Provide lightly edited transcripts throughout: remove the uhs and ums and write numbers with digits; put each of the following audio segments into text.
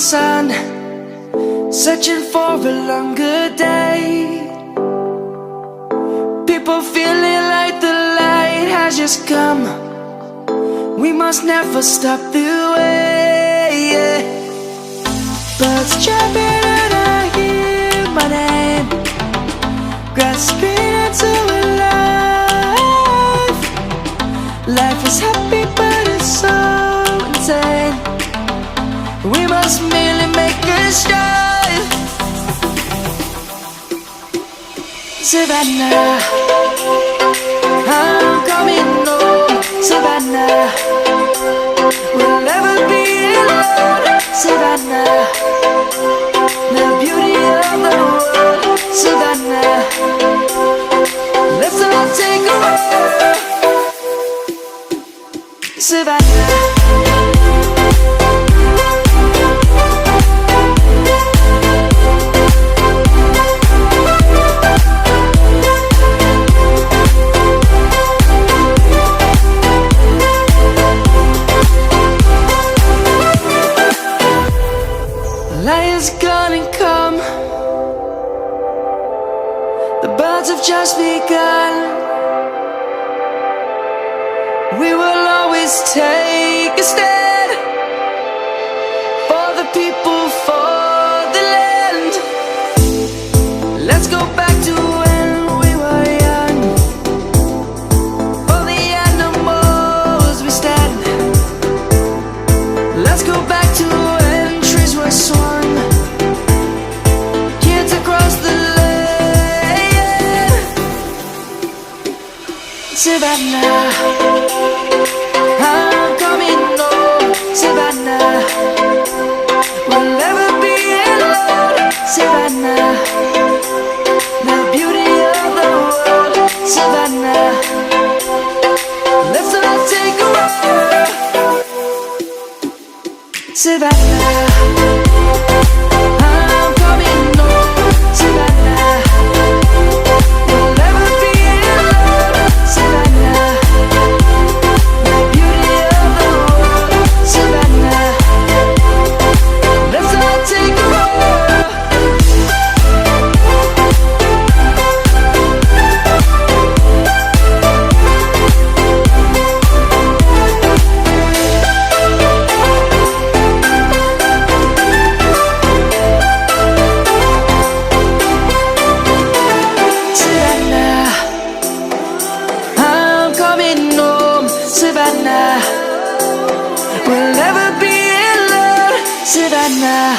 sun, searching for a longer day. People feeling like the light has just come. We must never stop the way, yeah. Birds chirping and I hear my name, grasping into a life. Life is happy but it's so insane. We must merely make a start. Savannah, I'm coming home. Savannah, we'll never be alone. Savannah, the beauty of the world. Savannah, let's all take a walk. Savannah. Lion's gonna come. The birds have just begun. We will always take a stand for the people, for the land. Let's go back to when we were young. For the animals we stand. Let's go back to when trees were swung. Kids across the land. Savannah, I'm coming home. Savannah, we'll never be alone. Savannah, the beauty of the world. Savannah, let's all take a walk. Savannah, I'm coming home. Savannah, we'll never be alone. Savannah, the beauty of the world. Savannah, let's all take a walk. Savannah, I'm coming home. Savannah, we'll never be alone. Savannah.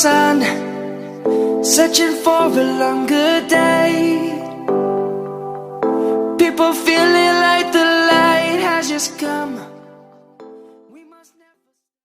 sun, searching for a longer day. People feeling like the light has just come.